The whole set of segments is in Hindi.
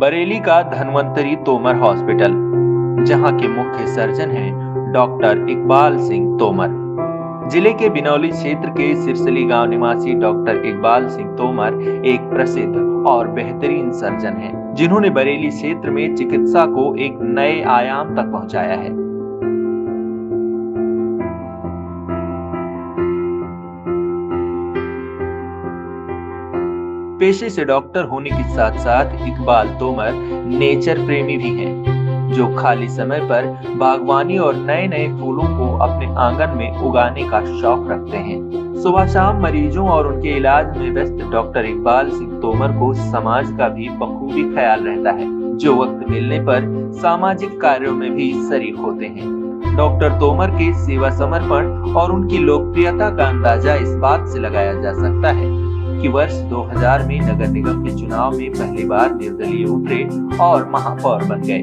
बरेली का धन्वंतरी तोमर हॉस्पिटल, जहां के मुख्य सर्जन हैं डॉक्टर इकबाल सिंह तोमर। जिले के बिनौली क्षेत्र के सिरसली गांव निवासी डॉक्टर इकबाल सिंह तोमर एक प्रसिद्ध और बेहतरीन सर्जन हैं, जिन्होंने बरेली क्षेत्र में चिकित्सा को एक नए आयाम तक पहुंचाया है। पेशे से डॉक्टर होने के साथ साथ इकबाल तोमर नेचर प्रेमी भी हैं, जो खाली समय पर बागवानी और नए नए फूलों को अपने आंगन में उगाने का शौक रखते हैं। सुबह शाम मरीजों और उनके इलाज में व्यस्त डॉक्टर इकबाल सिंह तोमर को समाज का भी बखूबी ख्याल रहता है, जो वक्त मिलने पर सामाजिक कार्यों में भी शरीक होते हैं। डॉक्टर तोमर के सेवा समर्पण और उनकी लोकप्रियता का अंदाजा इस बात से लगाया जा सकता है कि वर्ष 2000 में नगर निगम के चुनाव में पहली बार निर्दलीय उतरे और महापौर बन गए।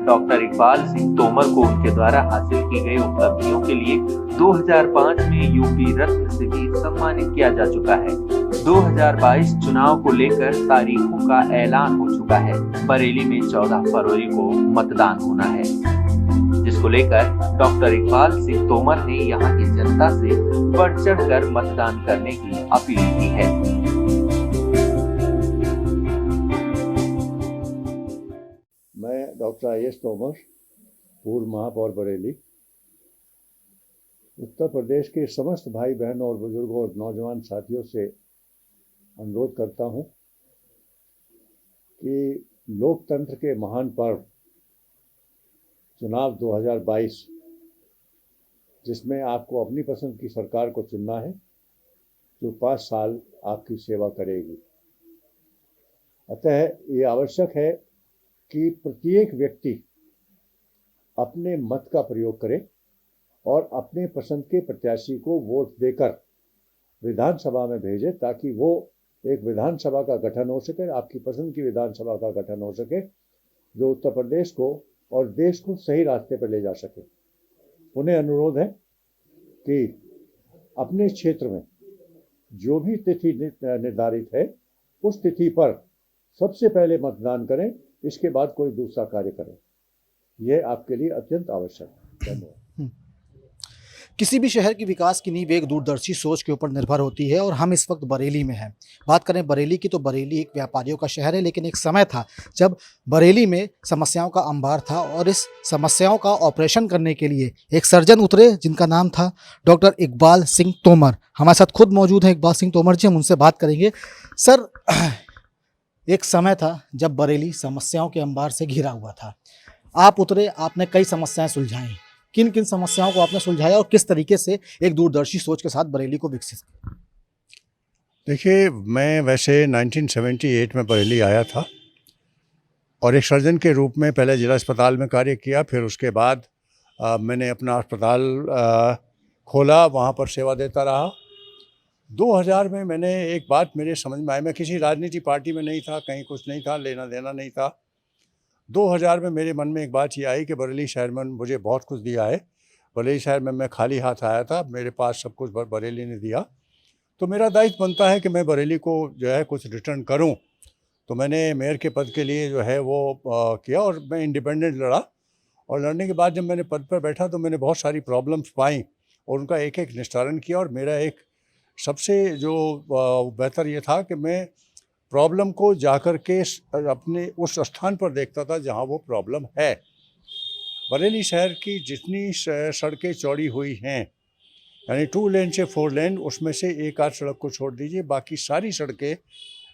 डॉक्टर इकबाल सिंह तोमर को उनके द्वारा हासिल की गई उपलब्धियों के लिए 2005 में यूपी रत्न से भी सम्मानित किया जा चुका है। 2022 चुनाव को लेकर तारीखों का ऐलान हो चुका है। बरेली में 14 फरवरी को मतदान होना है, जिसको लेकर डॉक्टर इकबाल सिंह तोमर ने यहाँ की जनता से बढ़ चढ़कर मतदान करने की अपील की है। मैं डॉक्टर आई.एस. तोमर, पूर्व महापौर बरेली, उत्तर प्रदेश के समस्त भाई बहनों और बुजुर्गों और नौजवान साथियों से अनुरोध करता हूं कि लोकतंत्र के महान पर्व चुनाव 2022, जिसमें आपको अपनी पसंद की सरकार को चुनना है जो 5 साल आपकी सेवा करेगी। अतः ये आवश्यक है कि प्रत्येक व्यक्ति अपने मत का प्रयोग करे और अपने पसंद के प्रत्याशी को वोट देकर विधानसभा में भेजे, ताकि वो एक विधानसभा का गठन हो सके, आपकी पसंद की विधानसभा का गठन हो सके, जो उत्तर प्रदेश को और देश को सही रास्ते पर ले जा सके। उन्हें अनुरोध है कि अपने क्षेत्र में जो भी तिथि निर्धारित है उस तिथि पर सबसे पहले मतदान करें, इसके बाद कोई दूसरा कार्य करें। यह आपके लिए अत्यंत आवश्यक है। धन्यवाद। किसी भी शहर की विकास की नींव एक दूरदर्शी सोच के ऊपर निर्भर होती है और हम इस वक्त बरेली में हैं। बात करें बरेली की तो बरेली एक व्यापारियों का शहर है, लेकिन एक समय था जब बरेली में समस्याओं का अंबार था और इस समस्याओं का ऑपरेशन करने के लिए एक सर्जन उतरे, जिनका नाम था डॉक्टर इकबाल सिंह तोमर। हमारे साथ खुद मौजूद हैं इकबाल सिंह तोमर जी, हम उनसे बात करेंगे। सर, एक समय था जब बरेली समस्याओं के अंबार से घिरा हुआ था। आप उतरे, आपने कई समस्याएं सुलझाई। किन किन समस्याओं को आपने सुलझाया और किस तरीके से एक दूरदर्शी सोच के साथ बरेली को विकसित किया? देखिए, मैं वैसे 1978 में बरेली आया था और एक सर्जन के रूप में पहले जिला अस्पताल में कार्य किया। फिर उसके बाद मैंने अपना अस्पताल खोला, वहाँ पर सेवा देता रहा। 2000 में मैंने एक बात मेरे समझ में आई, मैं किसी राजनीति पार्टी में नहीं था, कहीं कुछ नहीं था, लेना देना नहीं था। 2000 में मेरे मन में एक बात ये आई कि बरेली शहर में मुझे बहुत कुछ दिया है। बरेली शहर में मैं खाली हाथ आया था, मेरे पास सब कुछ बरेली ने दिया, तो मेरा दायित्व बनता है कि मैं बरेली को जो है कुछ रिटर्न करूं। तो मैंने मेयर के पद के लिए जो है वो किया और मैं इंडिपेंडेंट लड़ा। और लड़ने के बाद जब मैंने पद पर बैठा तो मैंने बहुत सारी प्रॉब्लम्स पाई और उनका एक एक निस्तारण किया। और मेरा एक सबसे जो बेहतर ये था कि मैं प्रॉब्लम को जाकर के अपने उस स्थान पर देखता था जहाँ वो प्रॉब्लम है। बरेली शहर की जितनी सड़कें चौड़ी हुई हैं, यानी 2 लेन से 4 लेन, उसमें से एक आध सड़क को छोड़ दीजिए, बाकी सारी सड़कें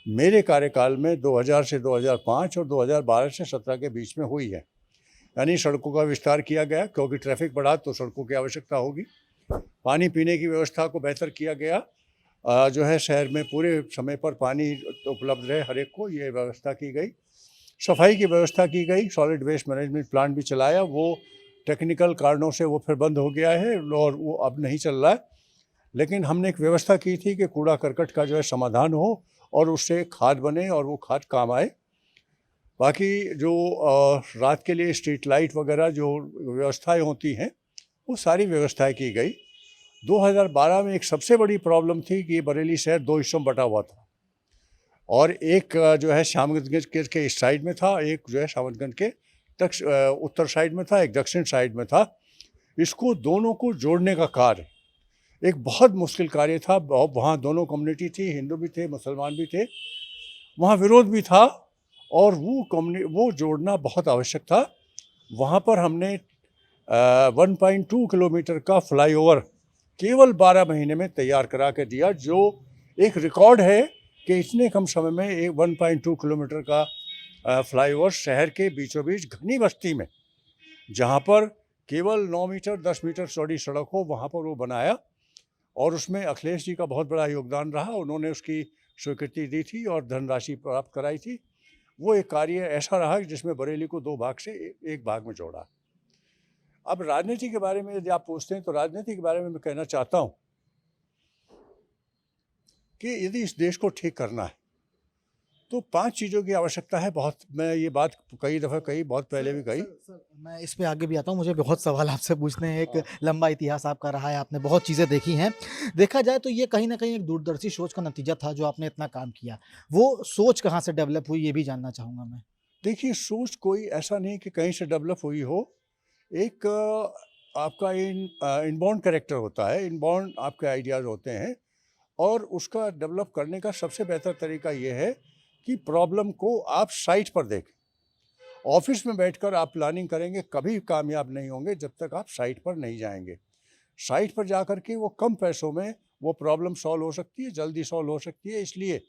मेरे कार्यकाल में 2000 से 2005 और 2012 से 17 के बीच में हुई है। यानी सड़कों का विस्तार किया गया, क्योंकि ट्रैफिक बढ़ा तो सड़कों की आवश्यकता होगी। पानी पीने की व्यवस्था को बेहतर किया गया, जो है शहर में पूरे समय पर पानी उपलब्ध रहे हर एक को, ये व्यवस्था की गई। सफाई की व्यवस्था की गई, सॉलिड वेस्ट मैनेजमेंट प्लांट भी चलाया। वो टेक्निकल कारणों से वो फिर बंद हो गया है और वो अब नहीं चल रहा है। लेकिन हमने एक व्यवस्था की थी कि कूड़ा करकट का जो है समाधान हो और उससे खाद बने और वो खाद काम आए। बाकी जो रात के लिए स्ट्रीट लाइट वगैरह जो व्यवस्थाएं होती हैं, वो सारी व्यवस्थाएं की गई। 2012 में एक सबसे बड़ी प्रॉब्लम थी कि बरेली शहर 2 हिस्सों में बटा हुआ था और एक जो है श्यामगंज के इस साइड में था, एक जो है श्यामगंज के उत्तर साइड में था, एक दक्षिण साइड में था। इसको दोनों को जोड़ने का कार्य एक बहुत मुश्किल कार्य था। वहाँ दोनों कम्युनिटी थी, हिंदू भी थे, मुसलमान भी थे, वहाँ विरोध भी था और वो जोड़ना बहुत आवश्यक था। वहाँ पर हमने 1.2 किलोमीटर का फ्लाईओवर केवल 12 महीने में तैयार करा के दिया, जो एक रिकॉर्ड है कि इतने कम समय में 1.2 किलोमीटर का फ्लाईओवर शहर के बीचों बीच घनी बस्ती में, जहाँ पर केवल 9 मीटर 10 मीटर चौड़ी सड़क हो, वहाँ पर वो बनाया। और उसमें अखिलेश जी का बहुत बड़ा योगदान रहा। उन्होंने उसकी स्वीकृति दी थी और धनराशि प्राप्त कराई थी। वो एक कार्य ऐसा रहा जिसमें बरेली को 2 भाग से एक भाग में जोड़ा। अब राजनीति के बारे में यदि आप पूछते हैं तो राजनीति के बारे में मैं कहना चाहता हूँ कि यदि इस देश को ठीक करना है तो 5 चीज़ों की आवश्यकता है। बहुत, मैं ये बात कई दफ़ा कही, बहुत पहले भी कही। सर, मैं इस पे आगे भी आता हूँ, मुझे बहुत सवाल आपसे पूछने हैं। एक लंबा इतिहास आपका रहा है, आपने बहुत चीज़ें देखी हैं। देखा जाए तो ये कहीं ना कहीं एक दूरदर्शी सोच का नतीजा था जो आपने इतना काम किया। वो सोच कहाँ से डेवलप हुई ये भी जानना चाहूँगा मैं। देखिए, सोच कोई ऐसा नहीं कि कहीं से डेवलप हुई हो। एक आपका इनबॉर्न कैरेक्टर होता है, इनबॉर्न आपके आइडियाज़ होते हैं और उसका डेवलप करने का सबसे बेहतर तरीका ये है कि प्रॉब्लम को आप साइट पर देखें। ऑफिस में बैठकर आप प्लानिंग करेंगे, कभी कामयाब नहीं होंगे जब तक आप साइट पर नहीं जाएंगे। साइट पर जाकर के वो कम पैसों में वो प्रॉब्लम सॉल्व हो सकती है, जल्दी सॉल्व हो सकती है। इसलिए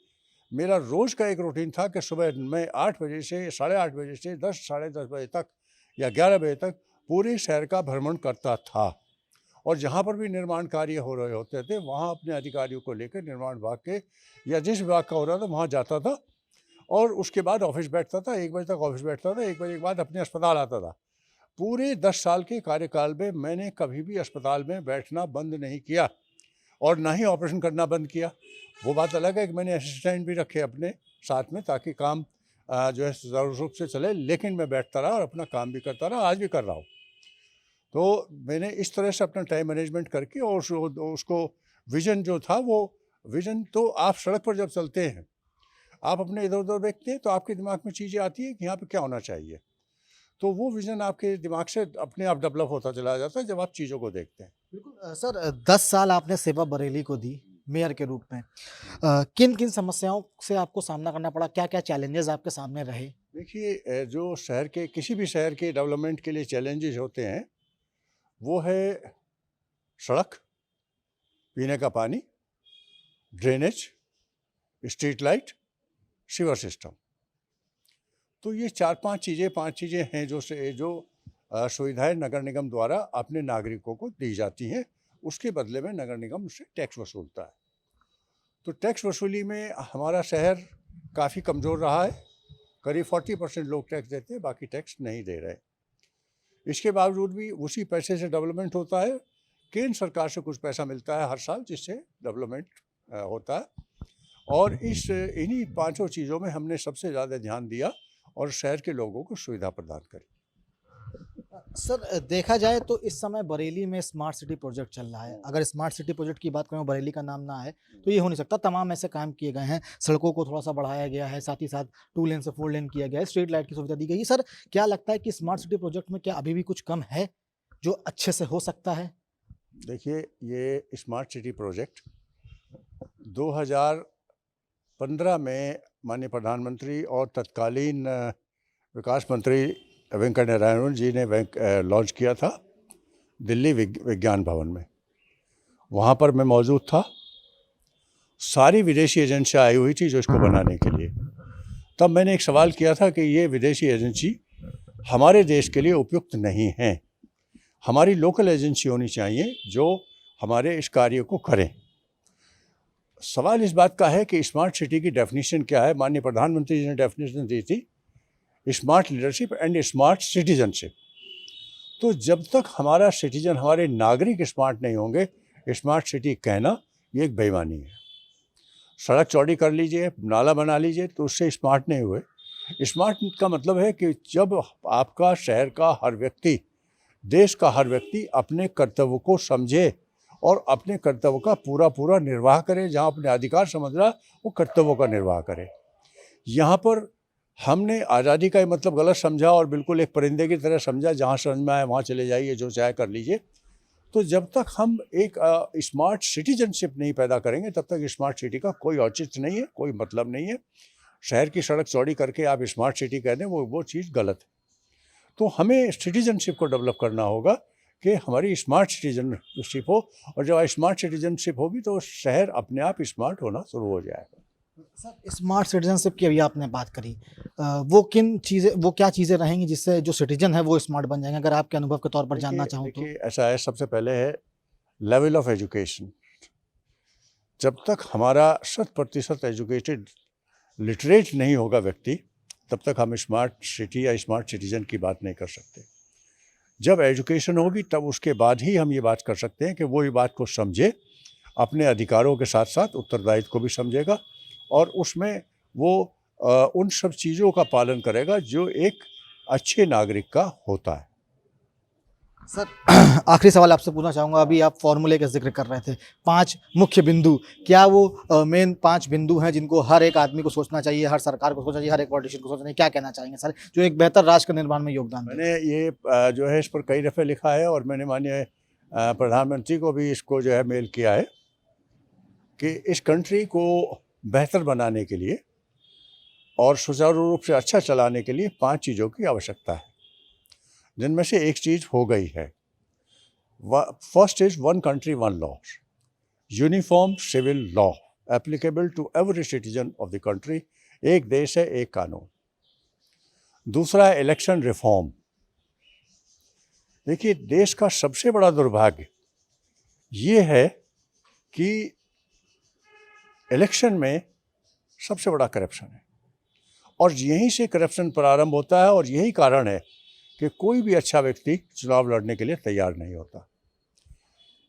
मेरा रोज़ का एक रूटीन था कि सुबह मैं 8 बजे से 8:30 बजे से 10 साढ़े 10 बजे तक या 11 बजे तक पूरे शहर का भ्रमण करता था और जहाँ पर भी निर्माण कार्य हो रहे होते थे वहाँ अपने अधिकारियों को लेकर निर्माण विभाग के या जिस विभाग का हो रहा था वहाँ जाता था और उसके बाद ऑफिस बैठता था। 1 बजे तक ऑफिस बैठता था, 1 बजे के बाद अपने अस्पताल आता था। पूरे 10 साल के कार्यकाल में मैंने कभी भी अस्पताल में बैठना बंद नहीं किया और ना ही ऑपरेशन करना बंद किया। वो बात अलग है कि मैंने असिस्टेंट भी रखे अपने साथ में ताकि काम जो है सुचारू रूप से चले, लेकिन मैं बैठता रहा और अपना काम भी करता रहा, आज भी कर रहा हूँ। तो मैंने इस तरह से अपना टाइम मैनेजमेंट करके और उसको विज़न जो था, वो विज़न तो आप सड़क पर जब चलते हैं, आप अपने इधर उधर देखते हैं तो आपके दिमाग में चीज़ें आती हैं कि यहाँ पे क्या होना चाहिए। तो वो विज़न आपके दिमाग से अपने आप डेवलप होता चला जाता है जब आप चीज़ों को देखते हैं। बिल्कुल सर, 10 साल आपने सेवा बरेली को दी मेयर के रूप में। किन किन समस्याओं से आपको सामना करना पड़ा, क्या क्या चैलेंजेस आपके सामने रहे? देखिए, जो शहर के किसी भी शहर के डेवलपमेंट के लिए चैलेंजेस होते हैं वो है सड़क, पीने का पानी, drainage, street light, sewer system. तो ये 5 चीज़ें हैं जो सुविधाएं नगर निगम द्वारा अपने नागरिकों को दी जाती हैं। उसके बदले में नगर निगम उससे टैक्स वसूलता है। तो टैक्स वसूली में हमारा शहर काफ़ी कमज़ोर रहा है। करीब 40% लोग टैक्स देते हैं, बाकी टैक्स नहीं दे रहे। इसके बावजूद भी उसी पैसे से डेवलपमेंट होता है। केंद्र सरकार से कुछ पैसा मिलता है हर साल जिससे डेवलपमेंट होता है और इन्हीं 5 चीज़ों में हमने सबसे ज़्यादा ध्यान दिया और शहर के लोगों को सुविधा प्रदान करी। सर, देखा जाए तो इस समय बरेली में स्मार्ट सिटी प्रोजेक्ट चल रहा है। अगर स्मार्ट सिटी प्रोजेक्ट की बात करें, बरेली का नाम ना आए तो ये हो नहीं सकता। तमाम ऐसे काम किए गए हैं, सड़कों को थोड़ा सा बढ़ाया गया है, साथ ही साथ 2 लेन से 4 लेन किया गया है, स्ट्रीट लाइट की सुविधा दी गई है। सर, क्या लगता है कि स्मार्ट सिटी प्रोजेक्ट में क्या अभी भी कुछ कम है जो अच्छे से हो सकता है? देखिए, ये स्मार्ट सिटी प्रोजेक्ट 2015 में माननीय प्रधानमंत्री और तत्कालीन विकास मंत्री वेंकट नारायण जी ने लॉन्च किया था दिल्ली विज्ञान भवन में। वहाँ पर मैं मौजूद था। सारी विदेशी एजेंसियाँ आई हुई थी जो इसको बनाने के लिए। तब मैंने एक सवाल किया था कि ये विदेशी एजेंसी हमारे देश के लिए उपयुक्त नहीं है, हमारी लोकल एजेंसी होनी चाहिए जो हमारे इस कार्य को करें। सवाल इस बात का है कि स्मार्ट सिटी की डेफिनेशन क्या है। माननीय प्रधानमंत्री जी ने डेफिनेशन दी थी smart leadership and smart citizenship. तो जब तक हमारा सिटीजन, हमारे नागरिक स्मार्ट नहीं होंगे, स्मार्ट सिटी कहना ये एक बेईमानी है। सड़क चौड़ी कर लीजिए, नाला बना लीजिए तो उससे स्मार्ट नहीं हुए। स्मार्ट का मतलब है कि जब आपका शहर का हर व्यक्ति, देश का हर व्यक्ति अपने कर्तव्य को समझे और अपने कर्तव्य का पूरा निर्वाह करे। जहाँ अपने अधिकार समझ रहा वो कर्तव्यों का निर्वाह करे। यहाँ पर हमने आज़ादी का ये मतलब गलत समझा और बिल्कुल एक परिंदे की तरह समझा, जहाँ समझ में आए वहाँ चले जाइए, जो चाहे कर लीजिए। तो जब तक हम एक स्मार्ट सिटीजनशिप नहीं पैदा करेंगे तब तक स्मार्ट सिटी का कोई औचित्य नहीं है, कोई मतलब नहीं है। शहर की सड़क चौड़ी करके आप स्मार्ट सिटी कह दें, वो चीज़ गलत है। तो हमें सिटीजनशिप को डेवलप करना होगा कि हमारी स्मार्ट सिटीजनशिप हो, और जब स्मार्ट सिटीजनशिप होगी तो शहर अपने आप स्मार्ट होना शुरू हो जाएगा। सर, स्मार्ट सिटीजनशिप की अभी आपने बात करी, वो क्या चीज़ें रहेंगी जिससे जो सिटीजन है वो स्मार्ट बन जाएंगे, अगर आपके अनुभव के तौर पर जानना चाहूँ तो? देखिए, ऐसा है, सबसे पहले है लेवल ऑफ एजुकेशन। जब तक हमारा 100% एजुकेटेड लिटरेट नहीं होगा व्यक्ति, तब तक हम स्मार्ट सिटी या स्मार्ट सिटीजन की बात नहीं कर सकते। जब एजुकेशन होगी तब उसके बाद ही हम ये बात कर सकते हैं कि वो ये बात को समझे, अपने अधिकारों के साथ साथ उत्तरदायित्व को भी समझेगा, और उसमें वो उन सब चीज़ों का पालन करेगा जो एक अच्छे नागरिक का होता है। सर, आखिरी सवाल आपसे पूछना चाहूँगा, अभी आप फॉर्मूले का जिक्र कर रहे थे, 5 मुख्य बिंदु, क्या वो मेन 5 बिंदु हैं जिनको हर एक आदमी को सोचना चाहिए, हर सरकार को सोचना चाहिए, हर एक पॉलिटिशियन को सोचना चाहिए? क्या कहना चाहेंगे सर, जो एक बेहतर राष्ट्र के निर्माण में योगदान दें? मैंने ये जो है इस पर कई दफ़े लिखा है, और मैंने माननीय प्रधानमंत्री को भी इसको जो है मेल किया है कि इस कंट्री को बेहतर बनाने के लिए और सुचारू रूप से अच्छा चलाने के लिए 5 चीज़ों की आवश्यकता है, जिनमें से एक चीज़ हो गई है। First is 1 country 1 law, uniform civil law applicable to every citizen of the country. एक देश है, एक कानून। दूसरा है इलेक्शन रिफॉर्म। देखिए, देश का सबसे बड़ा दुर्भाग्य ये है कि इलेक्शन में सबसे बड़ा करप्शन है, और यहीं से करप्शन प्रारंभ होता है, और यही कारण है कि कोई भी अच्छा व्यक्ति चुनाव लड़ने के लिए तैयार नहीं होता।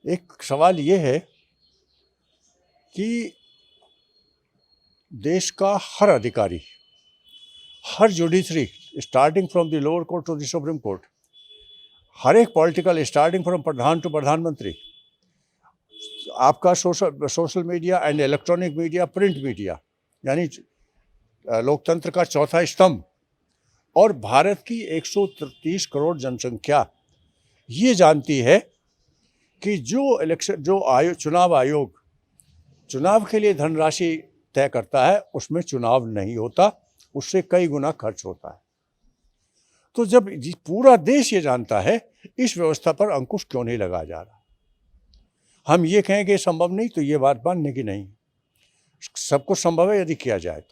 एक सवाल ये है कि देश का हर अधिकारी, हर judiciary, starting from the lower court to the supreme court, हर एक पॉलिटिकल, स्टार्टिंग फ्रॉम प्रधान टू प्रधानमंत्री, आपका social media and electronic media, print media, यानी लोकतंत्र का चौथा स्तंभ, और भारत की 130 करोड़ जनसंख्या ये जानती है कि चुनाव आयोग चुनाव के लिए धनराशि तय करता है, उसमें चुनाव नहीं होता, उससे कई गुना खर्च होता है। तो जब पूरा देश ये जानता है, इस व्यवस्था पर अंकुश क्यों नहीं लगाया जा रहा? हम ये कहें कि संभव नहीं, तो ये बात मानने की नहीं। सब कुछ संभव है यदि किया जाए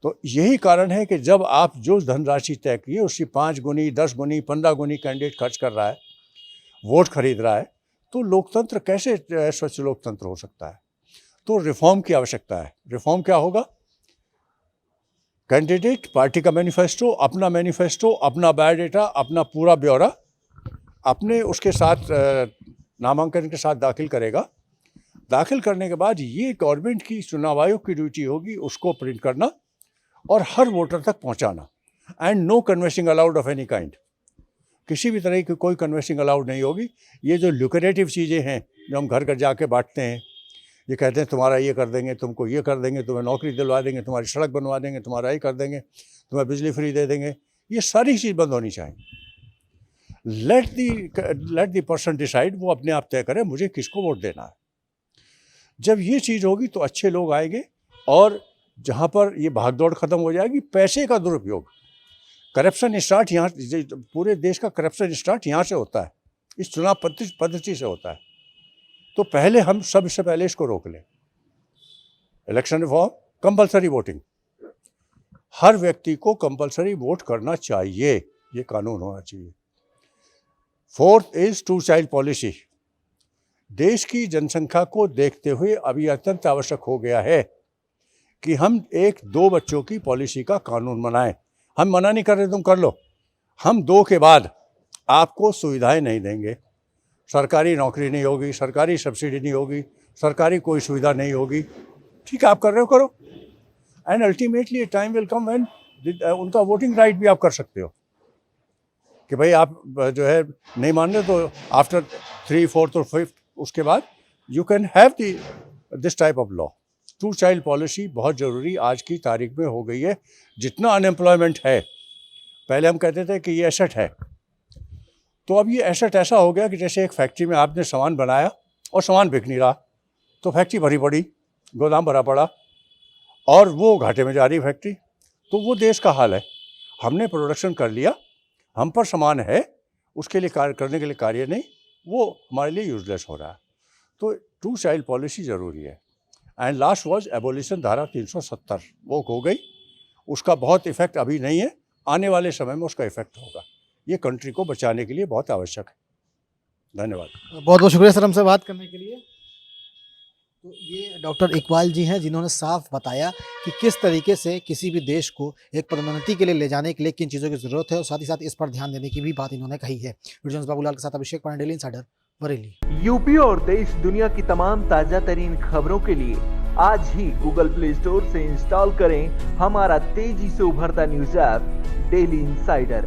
तो यही कारण है कि जब आप जो धनराशि तय किए उसकी 5 गुनी, 10 गुनी, 15 गुनी कैंडिडेट खर्च कर रहा है, वोट खरीद रहा है, तो लोकतंत्र कैसे स्वच्छ लोकतंत्र हो सकता है? तो रिफॉर्म की आवश्यकता है। रिफॉर्म क्या होगा? कैंडिडेट पार्टी का मैनिफेस्टो, अपना बायोडाटा, अपना पूरा ब्यौरा अपने उसके साथ नामांकन के साथ दाखिल करेगा। दाखिल करने के बाद ये गवर्नमेंट की, चुनाव आयोग की ड्यूटी होगी उसको प्रिंट करना और हर वोटर तक पहुंचाना। And no canvassing allowed of any kind, किसी भी तरह की कोई कन्वेंसिंग अलाउड नहीं होगी। ये जो ल्यूक्रेटिव चीज़ें हैं जो हम घर घर जाके बांटते हैं, ये कहते हैं तुम्हारा ये कर देंगे, तुमको ये कर देंगे, तुम्हें नौकरी दिलवा देंगे, तुम्हारी सड़क बनवा देंगे, तुम्हारा ये कर देंगे, तुम्हें बिजली फ्री दे देंगे, ये सारी चीज़ बंद होनी चाहिए। लेट दी पर्सन डिसाइड, वो अपने आप तय करे मुझे किसको वोट देना है। जब ये चीज़ होगी तो अच्छे लोग आएंगे, और जहाँ पर ये भागदौड़ खत्म हो जाएगी, पैसे का दुरुपयोग, करप्शन स्टार्ट यहाँ, पूरे देश का करप्शन स्टार्ट यहाँ से होता है, इस चुनाव पद्धति से होता है। तो पहले हम सबसे पहले इसको रोक लें। इलेक्शन रिफॉर्म, कंपलसरी वोटिंग, हर व्यक्ति को कंपलसरी वोट करना चाहिए, ये कानून होना चाहिए। Fourth is 2 child policy. देश की जनसंख्या को देखते हुए अभी अत्यंत आवश्यक हो गया है कि हम 1-2 बच्चों की पॉलिसी का कानून बनाएं। हम मना नहीं कर रहे तुम कर लो, हम 2 के बाद आपको सुविधाएं नहीं देंगे, सरकारी नौकरी नहीं होगी, सरकारी सब्सिडी नहीं होगी, सरकारी कोई सुविधा नहीं होगी। ठीक है, आप कर रहे हो करो, and ultimately time will come when उनका वोटिंग राइट भी आप कर सकते हो कि भाई आप जो है नहीं मान रहे तो आफ्टर 3, 4 और 5 उसके बाद you can have this type of law. Two child policy बहुत ज़रूरी आज की तारीख में हो गई है। जितना अनएम्प्लॉयमेंट है, पहले हम कहते थे कि ये एसेट है, तो अब ये एसेट ऐसा हो गया कि जैसे एक फैक्ट्री में आपने सामान बनाया और सामान बिक नहीं रहा, तो फैक्ट्री भरी पड़ी, गोदाम भरा पड़ा और वो घाटे में जा रही फैक्ट्री। तो वो देश का हाल है। हमने प्रोडक्शन कर लिया, हम पर सामान है, उसके लिए कार्य करने के लिए कार्य नहीं, वो हमारे लिए यूजलेस हो रहा है। तो टू चाइल्ड पॉलिसी ज़रूरी है। एंड लास्ट वाज एबोलिशन धारा 370, वो हो गई, उसका बहुत इफेक्ट अभी नहीं है, आने वाले समय में उसका इफेक्ट होगा। ये कंट्री को बचाने के लिए बहुत आवश्यक है। धन्यवाद। बहुत बहुत शुक्रिया सर हमसे बात करने के लिए। तो ये डॉक्टर इकबाल जी हैं जिन्होंने साफ बताया कि किस तरीके से किसी भी देश को एक पदोन्नति के लिए ले जाने के लिए किन चीज़ों की ज़रूरत है और साथ ही साथ इस पर ध्यान देने की भी बात इन्होंने कही है। वीडियो बाबूलाल के साथ Abhishek Pandey, daily insider, Bareilly. UP और देश दुनिया की तमाम ताजा तरीन खबरों के लिए आज ही गूगल प्ले स्टोर से इंस्टॉल करें हमारा तेजी से उभरता न्यूज ऐप डेली इंसाइडर।